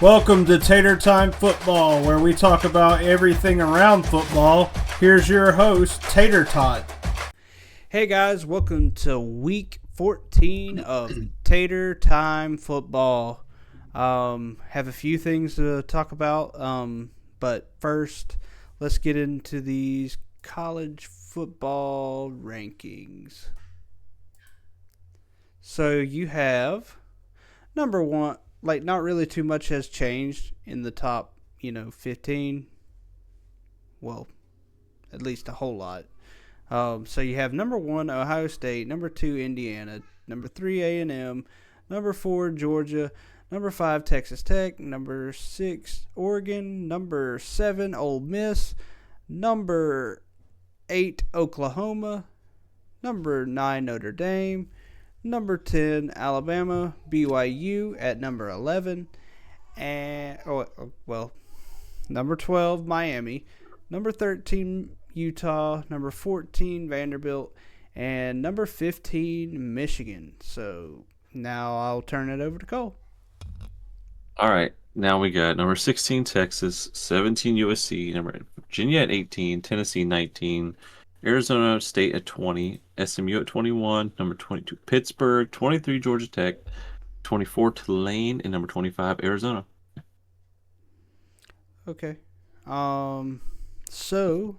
Welcome to Tater Time Football, where we talk about everything around football. Here's your host, Tater Tot. Hey guys, welcome to week 14 of Tater Time Football. Have a few things to talk about, but first, let's get into these college football rankings. So you have number one, like not really too much has changed in the top, 15. Well, at least a whole lot. So you have number 1, Ohio State, number 2, Indiana, number 3, A&M, number 4, Georgia, number 5, Texas Tech, number 6, Oregon, number 7, Ole Miss, number 8, Oklahoma, number 9, Notre Dame, number 10, Alabama, BYU at number 11, and number 12, Miami, number 13, Utah, number 14, Vanderbilt, and number 15, Michigan. So now I'll turn it over to Cole. All right, now we got number 16, Texas, 17, USC, number Virginia at 18, Tennessee 19, Arizona State at 20, SMU at 21, number 22, Pittsburgh, 23, Georgia Tech, 24, Tulane, and number 25, Arizona. Okay. So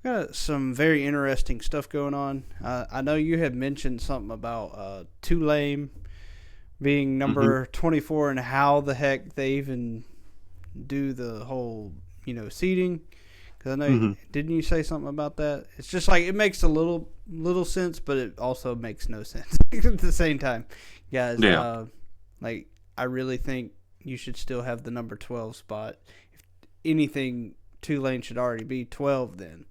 we got some very interesting stuff going on. I know you had mentioned something about Tulane being number 24 and how the heck they even do the whole, seeding. Because I know, didn't you say something about that? It's just like it makes a little sense, but it also makes no sense at the same time. Guys, Yeah. I really think you should still have the number 12 spot. If anything, Tulane should already be 12 then.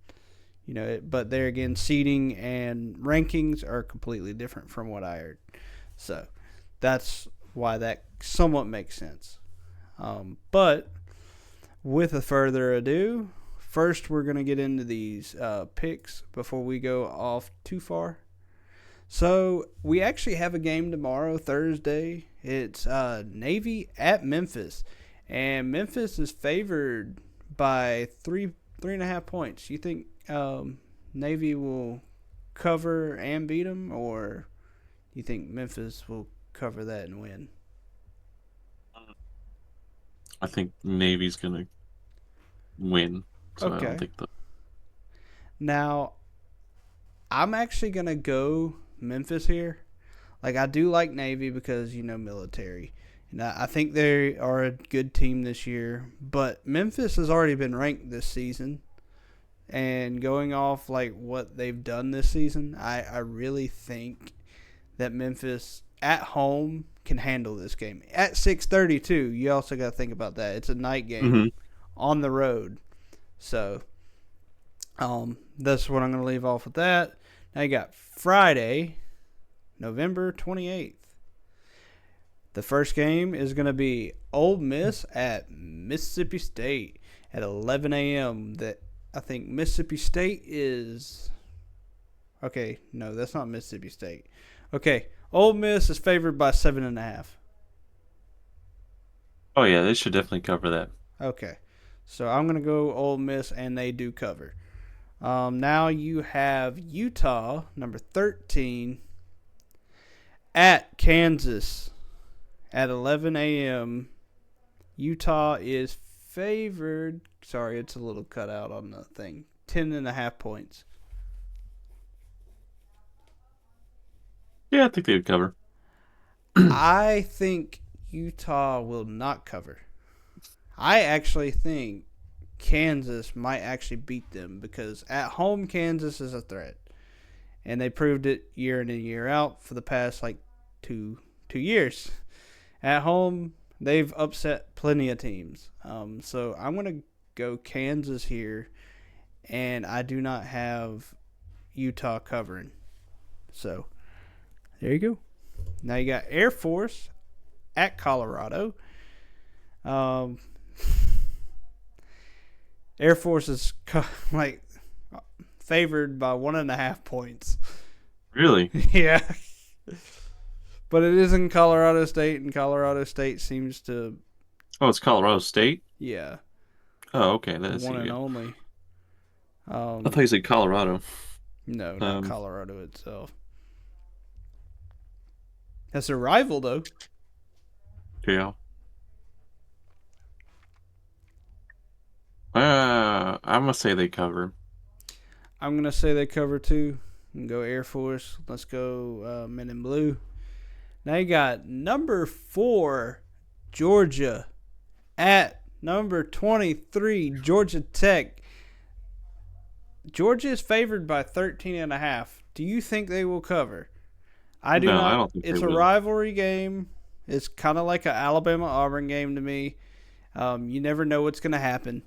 But there again, seeding and rankings are completely different from what I heard. So that's why that somewhat makes sense. But with a further ado, first we're going to get into these picks before we go off too far. So we actually have a game tomorrow, Thursday. It's Navy at Memphis. And Memphis is favored by 3.5 points. You think Navy will cover and beat them, or you think Memphis will cover that and win? I think Navy's going to win. So Okay. I don't think Now, I'm actually going to go Memphis here. I do like Navy because, military. And I think they are a good team this year. But Memphis has already been ranked this season. And going off what they've done this season, I really think that Memphis at home can handle this game. At 6:30 too. You also got to think about that. It's a night game on the road. So that's what I'm going to leave off with that. Now you got Friday, November 28th. The first game is going to be Ole Miss at Mississippi State at 11 a.m. I think Mississippi State is... Okay, no, that's not Mississippi State. Okay, Ole Miss is favored by 7.5. Oh, yeah, they should definitely cover that. Okay, so I'm going to go Ole Miss, and they do cover. Now you have Utah, number 13, at Kansas at 11 a.m. Utah is favored. Sorry, it's a little cut out on the thing. 10.5 points. Yeah, I think they would cover. I think Utah will not cover. I actually think Kansas might actually beat them because at home Kansas is a threat. And they proved it year in and year out for the past two years. At home, they've upset plenty of teams. So I'm going to go Kansas here, and I do not have Utah covering. So there you go. Now you got Air Force at Colorado. Air Force is favored by 1.5 points. Really? Yeah. But it is in Colorado State, and Colorado State seems to Oh, it's Colorado State? Yeah, Oh, okay. the That's one and yeah. only. I thought you said Colorado. No, not Um, Colorado itself. That's a rival though. yeah. I'm gonna say they cover. I'm gonna say they cover too. And go Air Force. Let's go Men in Blue. Now you got number 4 Georgia at number 23 Georgia Tech. Georgia is favored by 13.5. Do you think they will cover? I do No, I not. don't think they It's a will. rivalry game. It's kind of like an Alabama Auburn game to me. You never know what's going to happen.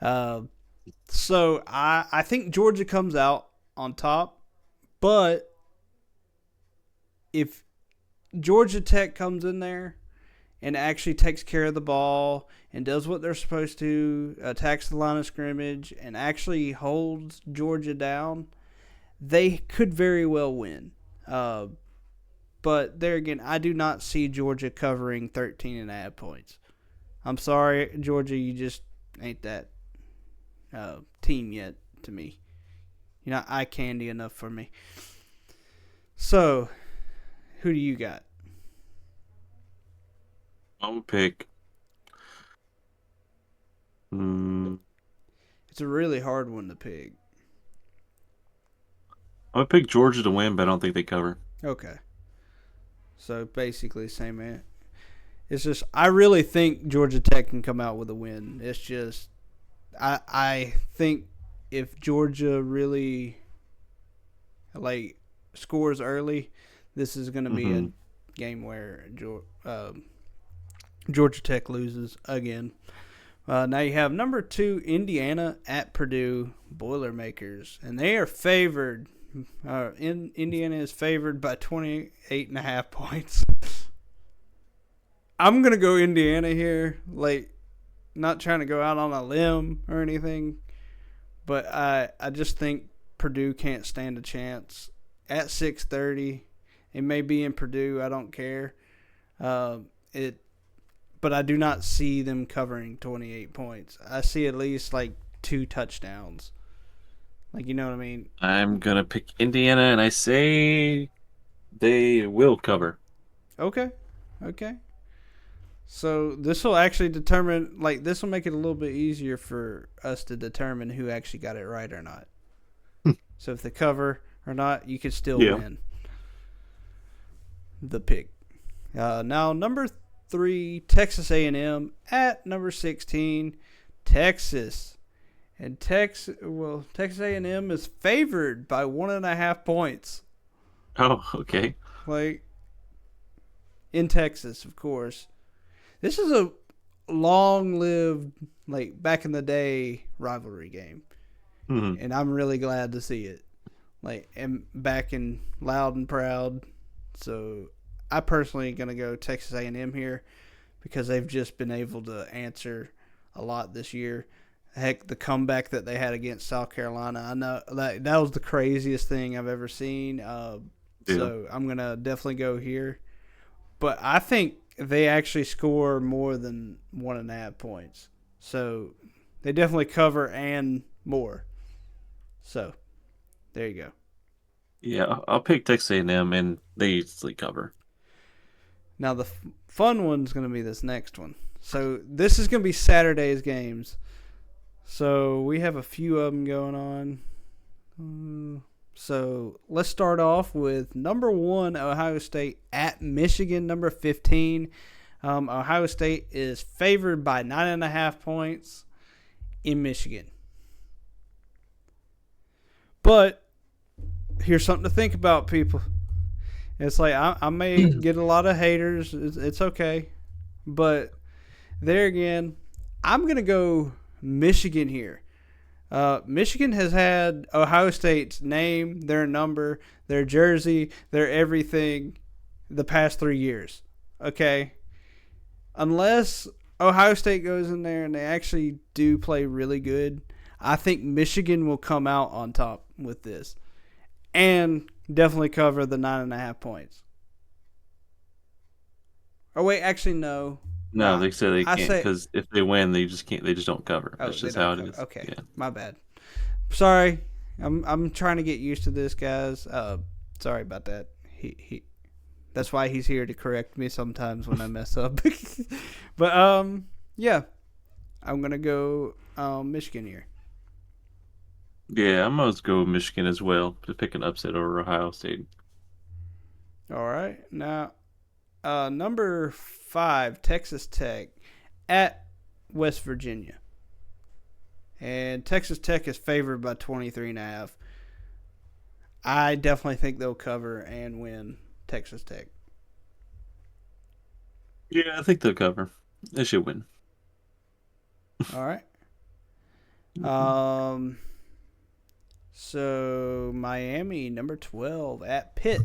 Uh, so I think Georgia comes out on top. But if Georgia Tech comes in there and actually takes care of the ball and does what they're supposed to, attacks the line of scrimmage, and actually holds Georgia down, they could very well win. But there again, I do not see Georgia covering 13.5 points. I'm sorry, Georgia, you just ain't that team yet to me. You're not eye candy enough for me. So, who do you got? I'm gonna pick. I'm It's a really hard one to pick. gonna pick Georgia to win, but I don't think they cover. Okay. So basically, same man. It's just I really think Georgia Tech can come out with a win. It's just I think if Georgia really like scores early, this is going to be a game where Georgia Tech loses again. Now you have number 2 Indiana at Purdue Boilermakers, and they are favored. Indiana is favored by 28.5 points. I'm gonna go Indiana here. Like, not trying to go out on a limb or anything, but I just think Purdue can't stand a chance at 6:30. It may be in Purdue. I don't care. But I do not see them covering 28 points. I see at least like 2 touchdowns. Like, you know what I mean? I'm gonna pick Indiana, and I say they will cover. Okay. So this will actually determine, like, this will make it a little bit easier for us to determine who actually got it right or not. So if they cover or not, you could still win the pick. Now, number 3, Texas A&M at number 16, Texas. And Texas A&M is favored by 1.5 points. Oh, okay. Like, in Texas, of course. This is a long-lived, like, back in the day rivalry game. Mm-hmm. And I'm really glad to see it. Like, and back and loud and proud. So I personally going to go Texas A&M here because they've just been able to answer a lot this year. Heck, the comeback that they had against South Carolina, I know that was the craziest thing I've ever seen. So I'm going to definitely go here. But I think they actually score more than 1.5 points. So they definitely cover and more. So there you go. Yeah, I'll pick Texas A&M, and they easily cover. Now the fun one's going to be this next one. So this is going to be Saturday's games. So we have a few of them going on. So let's start off with number 1, Ohio State at Michigan, number 15. Ohio State is favored by 9.5 points in Michigan. But here's something to think about, people. It's like I may get a lot of haters. It's okay. But there again, I'm going to go Michigan here. Michigan has had Ohio State's name, their number, their jersey, their everything the past 3 years. Okay? Unless Ohio State goes in there and they actually do play really good, I think Michigan will come out on top with this. And definitely cover the 9.5 points. Oh, wait, actually, no. No, they say they I can't say because if they win, they just can't. They just don't cover. oh, That's they just don't how it cover. is. Okay, Yeah. my bad. Sorry, I'm trying to get used to this, guys. Sorry about that. He that's why he's here to correct me sometimes when I mess up. But yeah, I'm gonna go Michigan here. Yeah, I'm gonna go with Michigan as well to pick an upset over Ohio State. All right, now number 5, Texas Tech at West Virginia, and Texas Tech is favored by 23.5. I definitely think they'll cover and win Texas Tech. Yeah, I think they'll cover. They should win. All right. Mhm. Um. So Miami, number 12 at Pitt.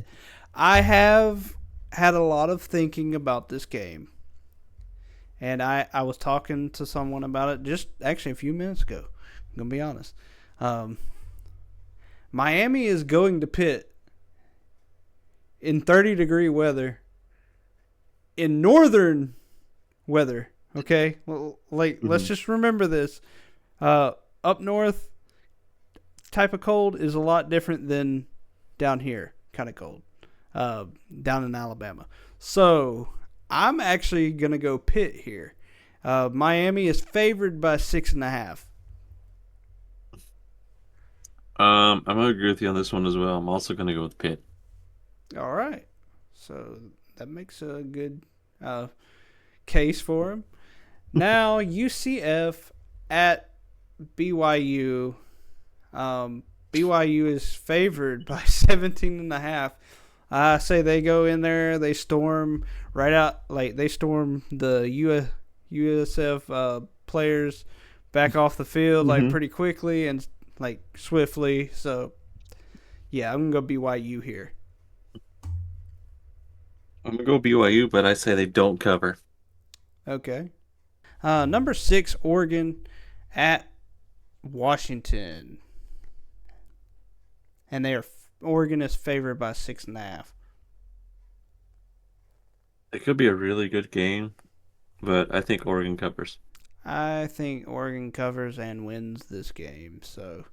I have had a lot of thinking about this game, and I was talking to someone about it just actually a few minutes ago. I'm gonna be honest. Um, Miami is going to Pitt in 30-degree weather in northern weather. Okay, well, let's Mhm. just remember this. Up north, type of cold is a lot different than down here, kind of cold, down in Alabama. So I'm actually gonna go Pitt here. Miami is favored by 6.5. I'm gonna agree with you on this one as well. I'm also gonna go with Pitt. All right, so that makes a good case for him. Now UCF at BYU. BYU is favored by 17.5. I say they go in there, they storm right out, like they storm the USF players back off the field like Hmm. pretty quickly and like swiftly. So yeah, I'm gonna go BYU here. I'm gonna go BYU, but I say they don't cover. Okay. Number 6, Oregon at Washington, and Oregon is favored by 6.5. It could be a really good game, but I think Oregon covers. I think Oregon covers and wins this game. So,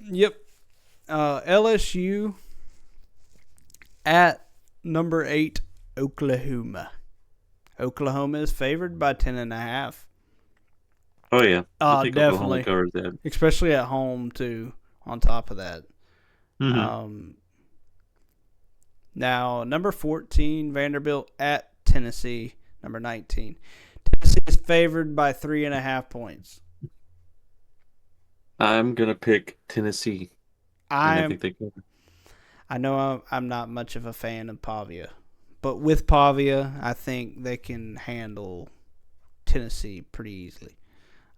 yep. LSU at number 8, Oklahoma. Oklahoma is favored by 10.5. Oh yeah, I think Oklahoma Definitely, covers that. especially at home too. On top of that, Hmm. um, now number 14, Vanderbilt at Tennessee. Number 19, Tennessee is favored by 3.5 points. I'm gonna pick Tennessee, and I I'm think they cover. I know I'm not much of a fan of Pavia, but with Pavia, I think they can handle Tennessee pretty easily.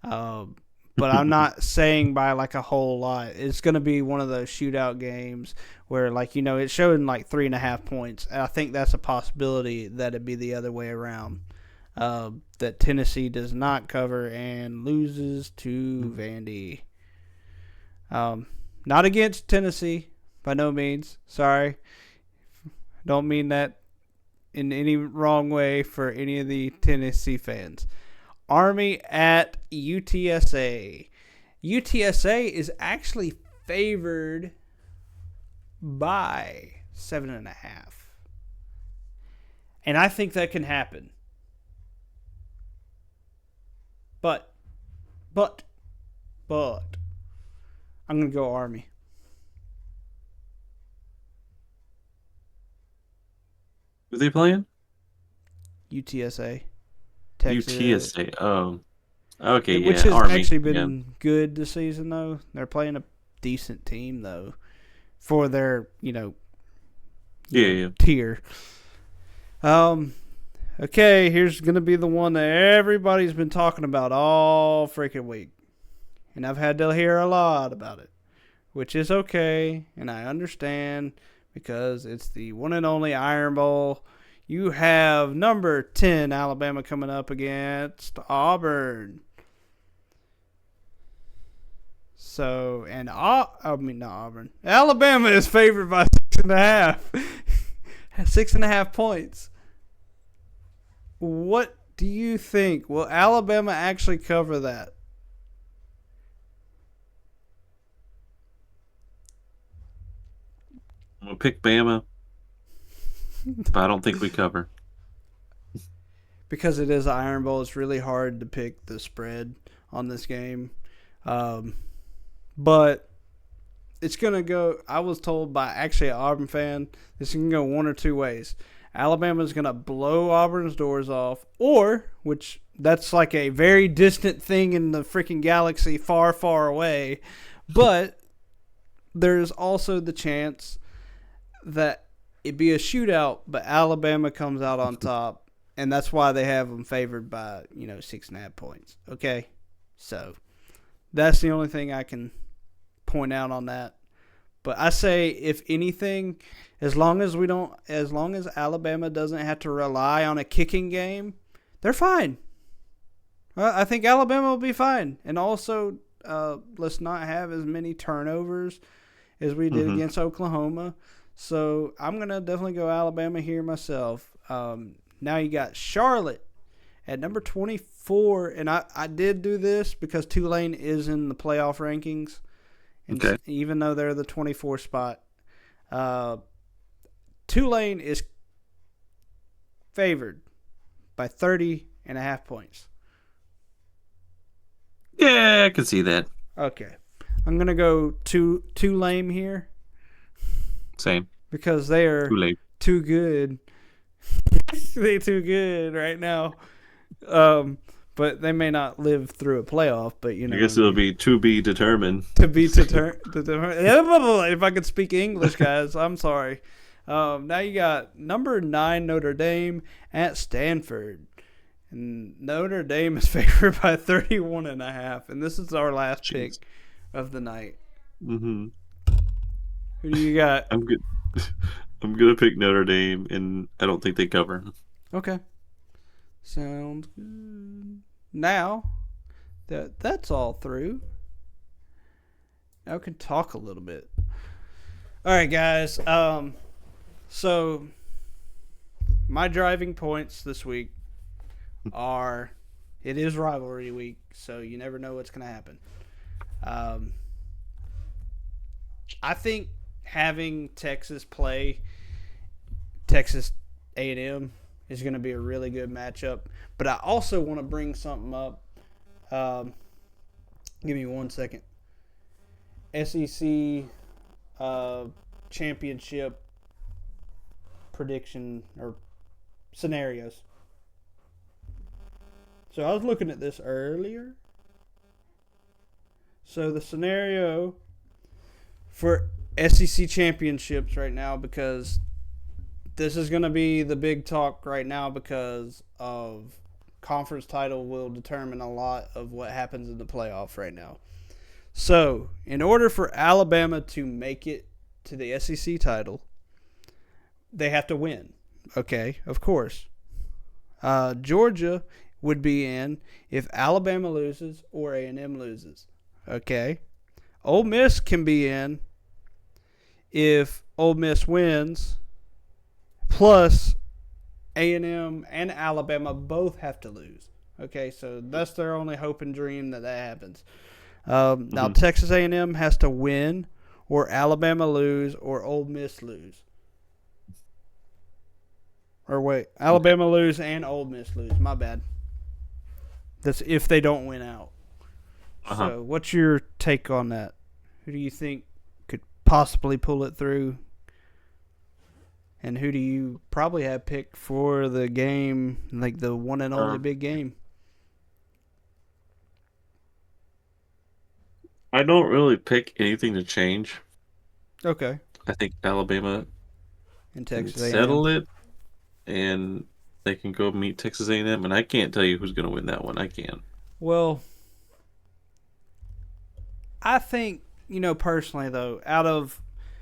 Um, but I'm not saying by like a whole lot. It's going to be one of those shootout games where, like, it's showing like 3.5 points. And I think that's a possibility that it'd be the other way around. That Tennessee does not cover and loses to Vandy. Not against Tennessee, by no means. Sorry. Don't mean that in any wrong way for any of the Tennessee fans. Army at UTSA. UTSA is actually favored by 7.5. And I think that can happen. But, but, but, I'm going to go Army. Who they playing? UTSA. Texas. UTSA. Oh, okay, Which yeah, has Army. actually Yeah, been good this season, though. They're playing a decent team, though, for their, yeah, yeah. tier. Okay, here's gonna be the one that everybody's been talking about all freaking week, and I've had to hear a lot about it, which is okay, and I understand because it's the one and only Iron Bowl. You have number 10 Alabama coming up against Auburn. So, and I mean not Auburn. Alabama is favored by 6.5. 6.5 points. What do you think? Will Alabama actually cover that? I'm gonna pick Bama, but I don't think we cover. Because it is Iron Bowl, it's really hard to pick the spread on this game. But it's going to go, I was told by actually an Auburn fan, this can go one or two ways. Alabama's going to blow Auburn's doors off, or, which that's like a very distant thing in the freaking galaxy far, far away. But there's also the chance that it be a shootout, but Alabama comes out on top, and that's why they have them favored by, 6.5 points. Okay? So that's the only thing I can point out on that. But I say, if anything, as long as Alabama doesn't have to rely on a kicking game, they're fine. I think Alabama will be fine. And also, let's not have as many turnovers as we did against Oklahoma. So I'm going to definitely go Alabama here myself. Now you got Charlotte at number 24. And I did do this because Tulane is in the playoff rankings. And Okay. even though they're the 24 spot, Tulane is favored by 30.5 points. Yeah, I can see that. Okay. I'm going to go Tulane here Same. because they are Too late. too good. They're too good right now. But they may not live through a playoff, but I guess it'll be to be determined. to be determined. If I could speak English, guys, I'm sorry. Now you got number 9 Notre Dame at Stanford. And Notre Dame is favored by 31.5. And this is our last pick of the night. Mm-hmm. Who do you got? I'm good. I'm gonna pick Notre Dame, and I don't think they cover. Okay. Sounds good. Now that's all through, now we can talk a little bit. All right, guys. So my driving points this week are, it is rivalry week, so you never know what's going to happen. I think having Texas play Texas A&M is going to be a really good matchup. But I also want to bring something up. Give me 1 second. SEC championship prediction or scenarios. So I was looking at this earlier. So the scenario for SEC championships right now, because this is going to be the big talk right now because of conference title will determine a lot of what happens in the playoff right now. So, in order for Alabama to make it to the SEC title, they have to win. Okay, of course. Georgia would be in if Alabama loses or A&M loses. Okay. Ole Miss can be in if Ole Miss wins, plus A&M and Alabama both have to lose. Okay, so that's their only hope and dream that happens. Now Texas A&M has to win, or Alabama lose, or Ole Miss lose. Or wait, Alabama lose and Ole Miss lose. My bad. That's if they don't win out. So what's your take on that? Who do you think could possibly pull it through? And who do you probably have picked for the game, like the one and only big game? I don't really pick anything to change. Okay. I think Alabama And can Texas A&M. settle it, and they can go meet Texas A&M, and I can't tell you who's going to win that one. I can't. Well, I think, personally, though, out of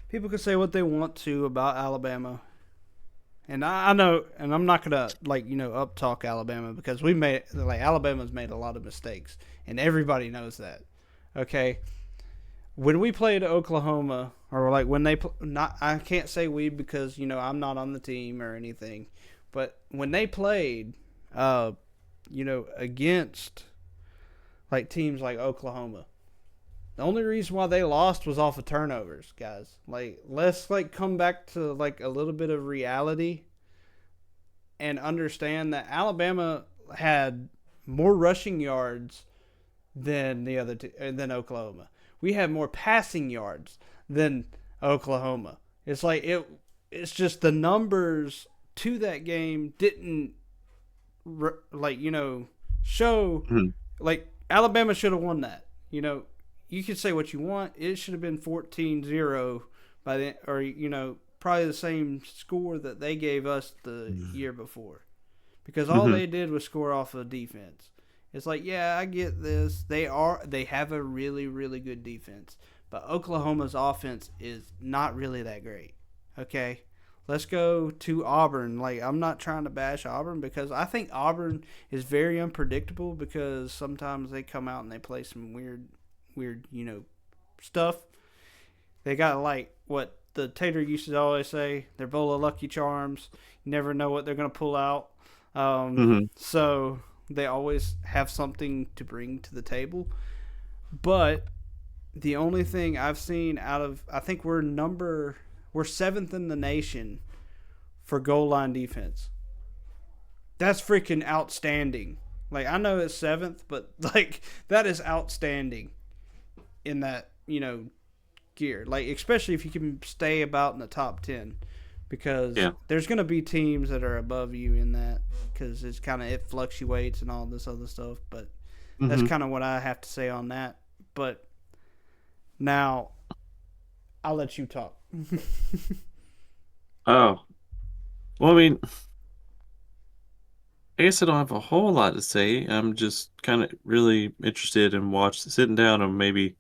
people can say what they want to about Alabama. And I know, and I'm not going to, up talk Alabama because Alabama's made a lot of mistakes, and everybody knows that. Okay? When we played Oklahoma, or when they I can't say we because, I'm not on the team or anything, but when they played, against like teams like Oklahoma. The only reason why they lost was off of turnovers, guys. Like, let's like come back to like a little bit of reality and understand that Alabama had more rushing yards than than Oklahoma. We had more passing yards than Oklahoma. It's like it's just the numbers to that game didn't show Mhm. like Alabama should have won that. You can say what you want. It should have been 14-0 by the or probably the same score that they gave us the year before. Because all they did was score off of defense. It's like, yeah, I get this. They have a really, really good defense. But Oklahoma's offense is not really that great. Okay? Let's go to Auburn. Like, I'm not trying to bash Auburn because I think Auburn is very unpredictable because sometimes they come out and they play some weird, stuff. They got like what the Tater used to always say, they're bowl of Lucky Charms. You never know what they're going to pull out. So they always have something to bring to the table. But the only thing I've seen I think we're 7th in the nation for goal line defense. That's freaking outstanding. Like, I know it's 7th, but like that is outstanding in that, gear. Like, especially if you can stay about in the top 10. Because there's going to be teams that are above you in that because it fluctuates and all this other stuff. But that's kind of what I have to say on that. But now I'll let you talk. Oh. Well, I mean, I guess I don't have a whole lot to say. I'm just kind of really interested in sitting down and maybe,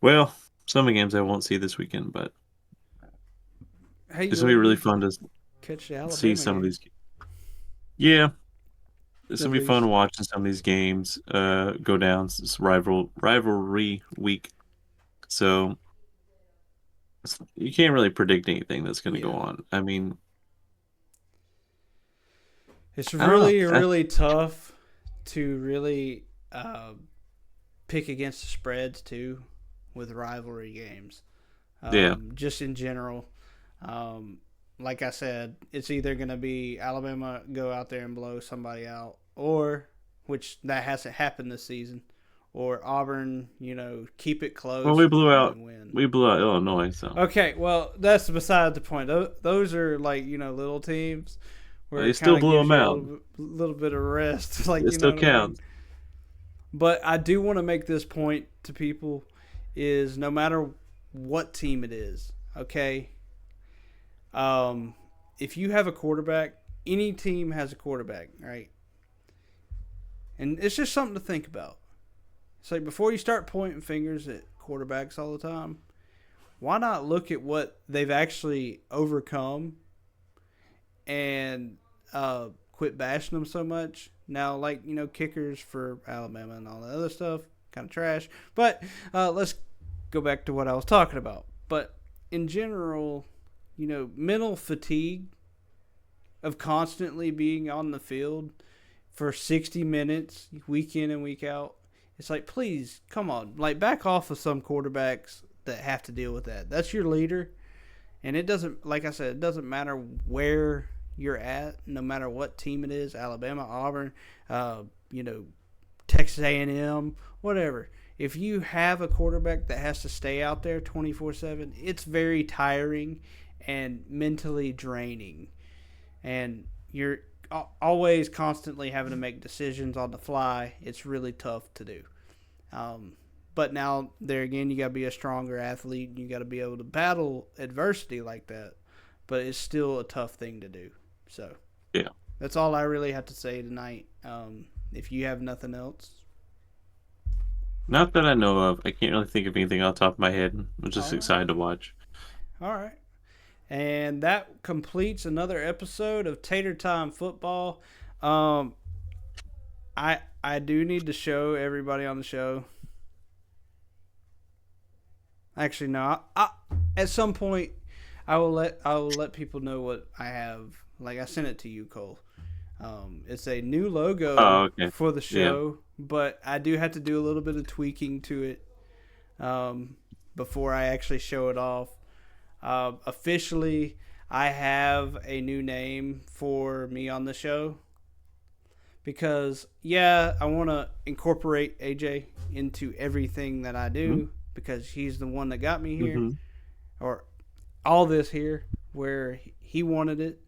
well, some of the games I won't see this weekend, but Hey, it's going to be really fun to catch the Alabama see some game. of these. Yeah. It's At going to be fun least. watching some of these games go down. It's rivalry week. So you can't really predict anything that's going to go on. I mean, it's I don't know. really, really tough to really pick against the spreads, too, with rivalry games. Just in general. Like I said, it's either going to be Alabama go out there and blow somebody out, or, which that hasn't happened this season, or Auburn, keep it close. Well, we blew out win. Illinois, so. Okay, well, that's beside the point. Those are like, little teams where They it still kind of blew gives them you out. a little bit of rest. Like, It still counts. But I do want to make this point to people is no matter what team it is, okay? If you have a quarterback, any team has a quarterback, right? And it's just something to think about. It's like before you start pointing fingers at quarterbacks all the time, why not look at what they've actually overcome and quit bashing them so much? Now, like, kickers for Alabama and all that other stuff, kind of trash. But let's go back to what I was talking about. But in general, mental fatigue of constantly being on the field for 60 minutes, week in and week out. It's like, please, come on. Like, back off of some quarterbacks that have to deal with that. That's your leader. And it doesn't, like I said, it doesn't matter where you're at, no matter what team it is, Alabama, Auburn, Texas A&M, whatever. If you have a quarterback that has to stay out there 24/7, it's very tiring and mentally draining. And you're always constantly having to make decisions on the fly. It's really tough to do. But now, there again, you got to be a stronger athlete. You got to be able to battle adversity like that. But it's still a tough thing to do. So, yeah, that's all I really have to say tonight. If you have nothing else. Not that I know of. I can't really think of anything off the top of my head. I'm just excited to watch. All right. And that completes another episode of Tater Time Football. I do need to show everybody on the show. Actually, no. At some point, I will let people know what I have. Like, I sent it to you, Cole. It's a new logo Okay. for the show, but I do have to do a little bit of tweaking to it before I actually show it off. Officially, I have a new name for me on the show because, I want to incorporate AJ into everything that I do because he's the one that got me here, or all this here where he wanted it.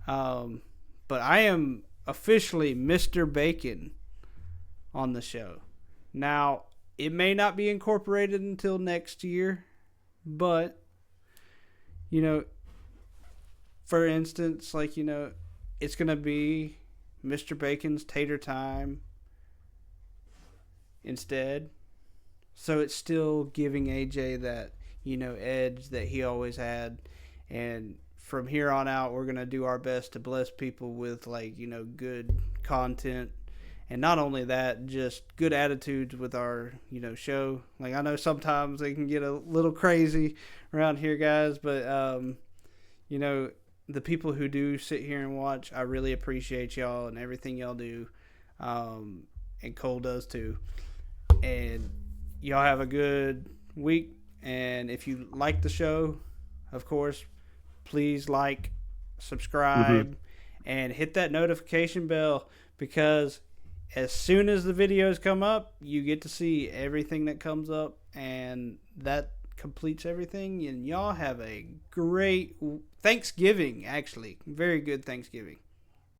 But I am officially Mr. Bacon on the show. Now, it may not be incorporated until next year, but, for instance, it's going to be Mr. Bacon's Tater Time instead. So it's still giving AJ that, edge that he always had. And from here on out, we're going to do our best to bless people with, good content. And not only that, just good attitudes with our, show. I know sometimes they can get a little crazy around here, guys. But, the people who do sit here and watch, I really appreciate y'all and everything y'all do. And Cole does too. And y'all have a good week. And if you like the show, of course, please subscribe, and hit that notification bell, because as soon as the videos come up, you get to see everything that comes up, and that completes everything. And y'all have a great Thanksgiving, actually. Very good Thanksgiving.